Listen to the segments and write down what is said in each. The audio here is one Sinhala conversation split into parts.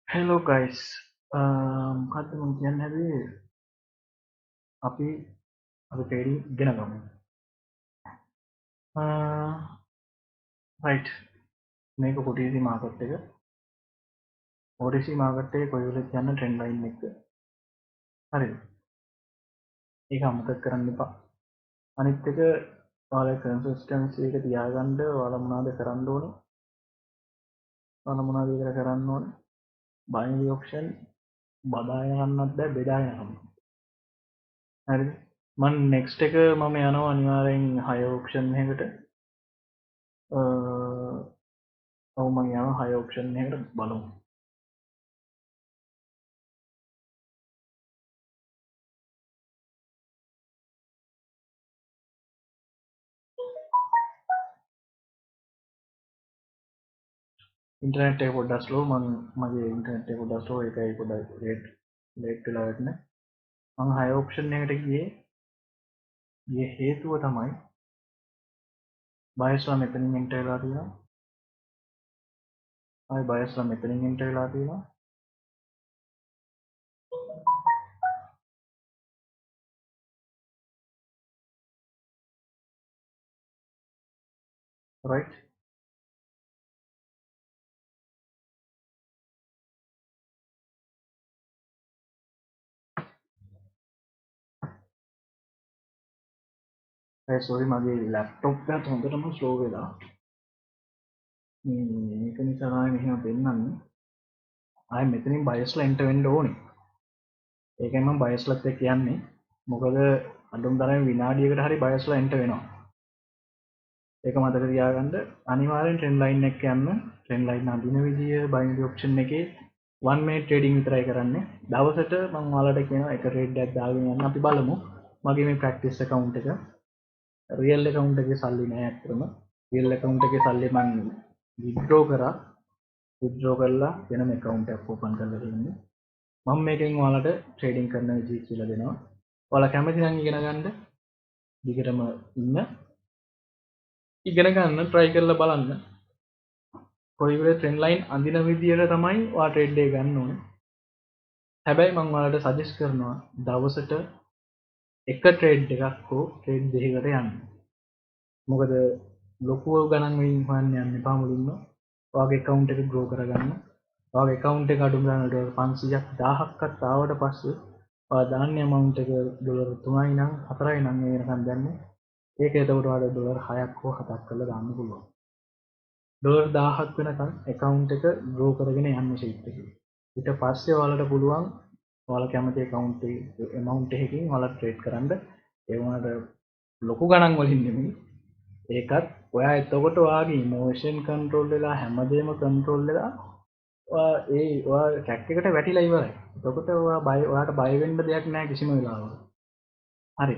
Hello guys. මොකද්ද මම කියන්න හැදුවේ අපි අද ට්‍රේඩින් ඉගෙන ගමු. රයිට් මේක OTC මාකට් එක. OTC මාකට් එකේ කොයි වෙලෙත් යන ට්‍රෙන්ඩ් ලයින් එක. හරිද? ඒක අමතක කරන්න එපා. අනිත් එක ඔයාලා කන්සිස්ටන්සි එක තියාගන්න ඔයාලා මොනවද කරන්න ඕනේ? ඔයාලා මොනවද ඉතල කරන්න ඕනේ? බයිනරි ඔප්ෂන් බදාගෙන යන්නත් බෑ බෙදාගෙන යන්න. හරිද? මම නෙක්ස්ට් එක මම යනවා අනිවාර්යෙන් හය ඔප්ෂන් එකකට. ඔව් මම යනවා හය ඔප්ෂන් එකකට බලමු. ඉන්ටර්නෙට් එක පොඩ්ඩක් ස්ලෝ මගේ ඉන්ටර්නෙට් එක පොඩ්ඩක් ස්ලෝ ඒකයි පොඩ්ඩක් ලේට් වෙලා වැටෙන්නේ මම හය ඔප්ෂන් එකට ගියේ හේතුව තමයි බයස්ලා මෙතනින් එන්ටර් වෙලා තියෙනවා ආයි බයස්ලා මෙතනින් එන්ටර් වෙලා තියෙනවා රයිට් ඒ සෝරි මගේ ලැප්ටොප් එක හොඳටම ස්ලෝ වෙලා මේක නිසා තමයි මෙහෙම පෙන්වන්නේ ආයි මෙතනින් බයස්ලා එන්ටර් වෙන්න ඕනේ ඒකයි මම බයස්ලත් එක්ක කියන්නේ මොකද අඳුම් තරම් විනාඩියකට හරි බයස්ලා එන්ටර් වෙනවා ඒක මතක තියාගන්න අනිවාර්යෙන් ට්‍රෙන්ඩ් ලයින් එක යන්න ට්‍රෙන්ඩ් ලයින් අඳින විදිය බයිනරි ඔප්ෂන් එකේ 1 minute trading විතරයි කරන්නේ දවසට මම ඔයාලට කියනවා එක ට්‍රේඩ් එකක් දාගෙන යන්න අපි බලමු මගේ මේ ප්‍රැක්ටිස් account එක රියල් account එකේ සල්ලි නෑ අත්‍තරම රියල් account එකේ සල්ලි මම withdraw කරලා වෙනම account එකක් open කරලා තියෙන්නේ මම මේකෙන් ඔයාලට trading කරන විදිය කියලා දෙනවා ඔයාලා කැමති නම් ඉගෙන ගන්න දිගටම ඉන්න ඉගෙන ගන්න try කරලා බලන්න කොයි වෙලේ ට්‍රෙන්ඩ් ලයින් අඳින විදියට තමයි ඔයා ට්‍රේඩ් එක ගන්න ඕනේ. හැබැයි මම ඔයාලට සජෙස්ට් කරනවා දවසට එක ට්‍රේඩ් එකක් හෝ ට්‍රේඩ් දෙකකට යන්න. මොකද ලොකු ගණන් වලින් හොයන්න යන්න එපා මුලින්ම. ඔයාගේ account එක grow කරගන්න. ඔයාගේ account එක අඩුම ගානේ ඩොලර් 500ක් 1000ක්වත් ආවට පස්සේ ඔයා දාන්නේ amount එක ඩොලර් 3යි නම් 4යි නම් ඒ වෙනකන් දැන්නේ. ඒක එතකොට ඔයාලට ඩොලර් 6ක් හෝ 7ක් කරලා දාන්න පුළුවන්. ඩොලර් 1000ක් වෙනකන් account එක grow කරගෙන යන්න sheet එකේ. ඊට පස්සේ ඔයාලට පුළුවන් ඔයාලා කැමති account එකේ amount එකකින් ඔයාලා trade කරන්න. ඒ වුණාට ලොකු ගණන් වලින් නෙමෙයි. ඒකත් ඔයා එතකොට ඔයාගේ emotion control වෙලා හැමදේම control වෙලා ඔයා track එකට වැටිලා ඉවරයි. එතකොට ඔයාට බය වෙන්න දෙයක් නැහැ කිසිම වෙලාවක. හරි.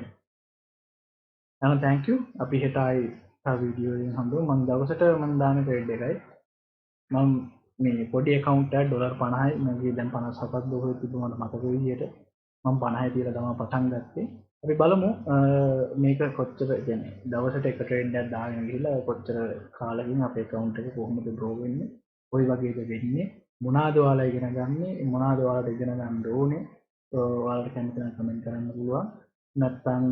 එහෙනම් thank you. අපි හෙට ආයි තව වීඩියෝ එකකින් හම්බෙමු. මම දවසට මම දාන trade එකයි. මම මේ පොඩි account එකක් ඩොලර් 50යි මගේ දැන් 57ක් දොහොය තිබ්බ මට මතක විදියට මම 50යි තියලා තමයි පටන් ගත්තේ. අපි බලමු මේක කොච්චර කියන්නේ දවසට එක ට්‍රේඩ් එකක් දාගෙන ගිහිල්ලා කොච්චර කාලෙකින් අපේ account එක කොහොමද grow වෙන්නේ, කොයි වගේද වෙන්නේ, මොනවාද ඔයාලා ඉගෙන ගන්නේ, මොනවාද ඔයාලට ඉගෙන ගන්න ඕනේ. ඔයාලට කැමති නම් කමෙන්ට් කරන්න පුළුවන්. නැත්නම්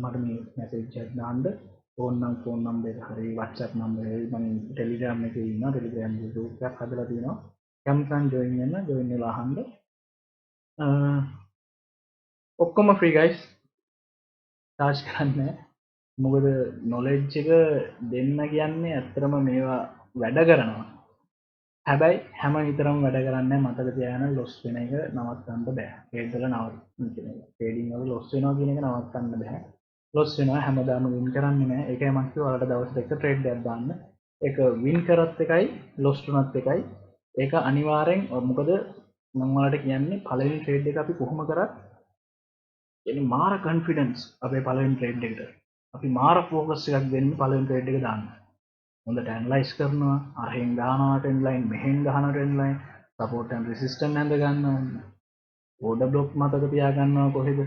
මට මේ මැසේජ් එකක් දාන්න ෆෝන් නම්බර් එක හරි WhatsApp නම්බර් එක මම Telegram එකේ ඉන්නවා Telegram group එකක් හදලා තියෙනවා කැමති නම් join වෙලා අහන්න ඔක්කොම free guys charge කරන්නේ මොකද knowledge එක දෙන්න කියන්නේ ඇත්තටම මේවා වැඩ කරනවා හැබැයි හැම විතරම වැඩ කරන්නේ මතක තියාගන්න loss වෙන එක නවත්තන්න බෑ trade වල trading වල loss වෙනවා කියන එක නවත්තන්න බෑ loss වෙනවා හැමදාම win කරන්නේ නැහැ ඒකයි මම කිව්වා ඔයාලට දවසට එක trade එකක් දාන්න ඒක win කරත් එකයි loss වුණත් එකයි ඒක අනිවාර්යෙන් මොකද මම ඔයාලට කියන්නේ පළවෙනි trade එක අපි කොහොම කරත් එනි මාර confidence අපේ පළවෙනි trade එකට අපි මාර focus එකක් දෙන්නේ පළවෙනි trade එක දාන්න හොඳට ඇනලයිස් කරනවා අහෙන් ගහනවා trend line මෙහෙන් ගහනවා trend line support and resistance හැඳ ගන්නවා order block මතක තියා ගන්නවා කොහෙද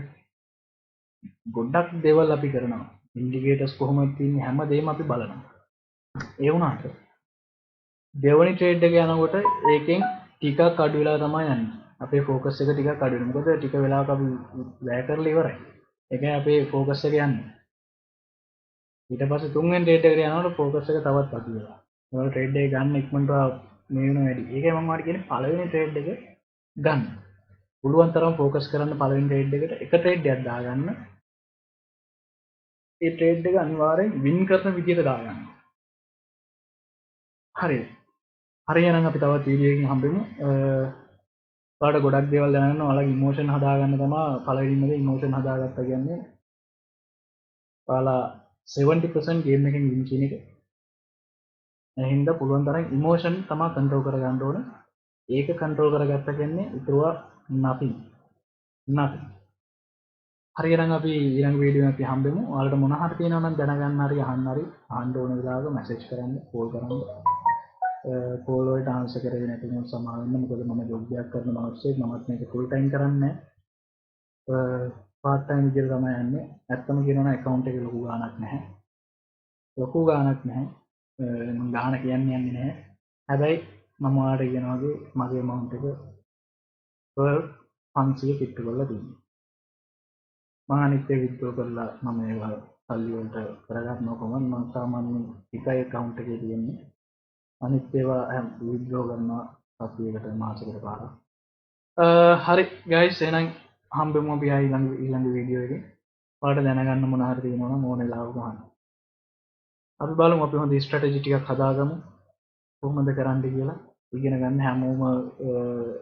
ගොඩක් දේවල් අපි කරනවා ඉන්ඩිකේටර්ස් කොහොමද තියෙන්නේ හැමදේම අපි බලනවා ඒ වුණාට දෙවනි ට්‍රේඩ් එක යනකොට ඒකෙන් ටිකක් අඩු වෙලා තමයි යන්නේ. අපේ ෆෝකස් එක ටිකක් අඩු වෙනවා. මොකද ටික වෙලාවක අපි වැය කරලා ඉවරයි. ඒ කියන්නේ අපේ ෆෝකස් එක යන්නේ. ඊට පස්සේ තුන්වෙනි ට්‍රේඩ් එකට යනකොට ෆෝකස් එක තවත් අඩු වෙනවා. ඒවල ට්‍රේඩ් එක ගන්න ඉක්මනට මේ වෙන වැඩි. ඒකයි මම ඔයාලට කියන්නේ පළවෙනි ට්‍රේඩ් එක ගන්න. පුළුවන් තරම් ෆෝකස් කරන්න පළවෙනි ට්‍රේඩ් එකට එක ට්‍රේඩ් එකක් දාගන්න. ඒ ට්‍රේඩ් එක අනිවාර්යෙන් වින් කරන විදිහට දාගන්න. හරිද? හරි එහෙනම් අපි තවත් වීඩියෝ එකකින් හම්බෙමු. ඔයාලට ගොඩක් දේවල් දැනගන්න ඔයාලගේ ඉමෝෂන් හදාගන්න තමයි පළවෙනිම දේ ඉමෝෂන් හදාගත්තා කියන්නේ. ඔයාලා 70% ගේම් එකෙන් වින් කියන එක. ඒ හින්දා පුළුවන් තරම් ඉමෝෂන් තමයි කන්ට්‍රෝල් කරගන්න ඕන. ඒක කන්ට්‍රෝල් කරගත්ත කියන්නේ ඉතුරුවා nothing. nothing. හරි එහෙනම් අපි ඊළඟ වීඩියෝ එකේ හම්බෙමු. ඔයාලට මොන හරි තියෙනවා නම් දැනගන්න හරි අහන්න ඕන වෙලාවක මැසේජ් කරන්න, කෝල් කරන්න. කෝල් වලට ආන්සර් කරගෙන නැති වුණොත් සමාව වෙන්න. මොකද මම ජොබ් එකක් කරන මිනිස්සෙක්. මමත් මේක ෆුල් ටයිම් කරන්නේ නැහැ. පාර්ට් ටයිම් විදිහට තමයි යන්නේ. ඇත්තම කියනවා නම් account එකේ ලොකු ගාණක් නැහැ. ලොකු ගාණක් නැහැ. මම ගාණ කියන්නේ යන්නේ නැහැ. හැබැයි මම ඔයාලට කියනවා වගේ මගේ amount එක 500 කිට්ටු කරලා තියෙනවා. මම අනිත් ඒ විත්ඩ්‍රෝ කරලා මම ඒවා සල්ලි වලට කරගන්නවා කොහොමද මම සාමාන්‍යයෙන් එකයි account එකේ තියෙන්නේ. අනිත් ඒවා විත්ඩ්‍රෝ කරනවා සතියකට මාසෙකට පාරක්. හරි guys එහෙනම් හම්බෙමු අපි ඊළඟ වීඩියෝ එකේ. ඔයාලට දැනගන්න මොන හරි තියෙනවා නම් ඕන වෙලාවක අහන්න. අපි බලමු අපි හොඳ ස්ට්‍රැටජි ටිකක් හදාගමු. කොහොමද කරන්න කියලා ඉගෙන ගන්න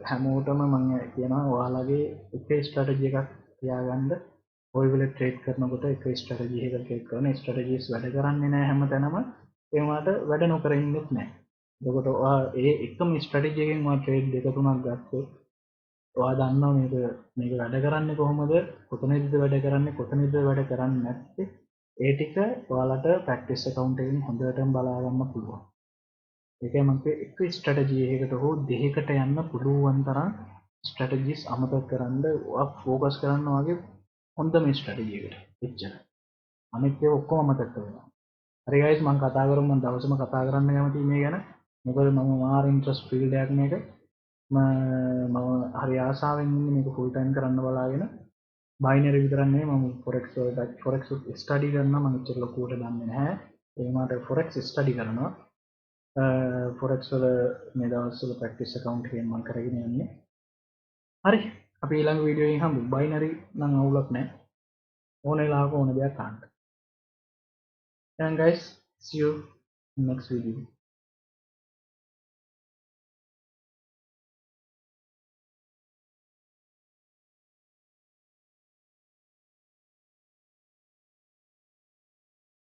හැමෝටම මම කියනවා ඔයාලගේ එක ස්ට්‍රැටජි එකක් තියාගන්න. ඔය වෙලේ ට්‍රේඩ් කරනකොට එක ස්ට්‍රැටජි එකක් ට්‍රේඩ් කරන ස්ට්‍රැටජිස් වැඩ කරන්නේ නැහැ හැමතැනම. ඒ වුණාට වැඩ නොකර ඉන්නෙත් නැහැ. එතකොට ඔයා ඒ එකම ස්ට්‍රැටජි එකෙන් ඔයා ට්‍රේඩ් දෙක තුනක් ගත්තොත් ඔයා දන්නවා මේක වැඩ කරන්නේ කොහොමද, කොතනදද වැඩ කරන්නේ, කොතනදද වැඩ කරන්නේ නැත්තේ. ඒ ටික ඔයාලට ප්‍රැක්ටිස් account එකෙන් හොඳටම බලා ගන්න පුළුවන්. ඒකයි මම එක ස්ට්‍රැටජි එකකට හෝ දෙකකට යන්න පුළුවන් තරම් ස්ට්‍රැටජිස් අමතක කරන්න ඔයා ફોකස් කරන්න වගේ හොඳම ස්ට්‍රැටජි එකට. එච්චර. අනිත් ඒවා ඔක්කොම අමතක කරනවා. හරි guys මම කතා කරමු මම දවසම කතා කරන්න කැමතියි මේ ගැන. මොකද මම මාර ඉන්ට්‍රස්ට් ෆීල්ඩ් එකක් මේක. මම හරි ආසාවෙන් ඉන්නේ මේක ෆුල් ටයිම් කරන්න බලාගෙන. බයිනරි විතරක් නෙමෙයි මම forex වලට forex ස්ටඩි කරනවා. මම ඉච්චර ලොකුවට දන්නේ නැහැ. ඒ වුණාට forex ස්ටඩි කරනවා. forex වල මේ දවස්වල ප්‍රැක්ටිස් account එකෙන් මම කරගෙන යන්නේ. හරි අපි ඊළඟ වීඩියෝ එකෙන් හම්බෙමු. බයිනරි නම් අවුලක් නැහැ. ඕන වෙලාවක ඕන දෙයක් අහන්න. And guys, see you in next video.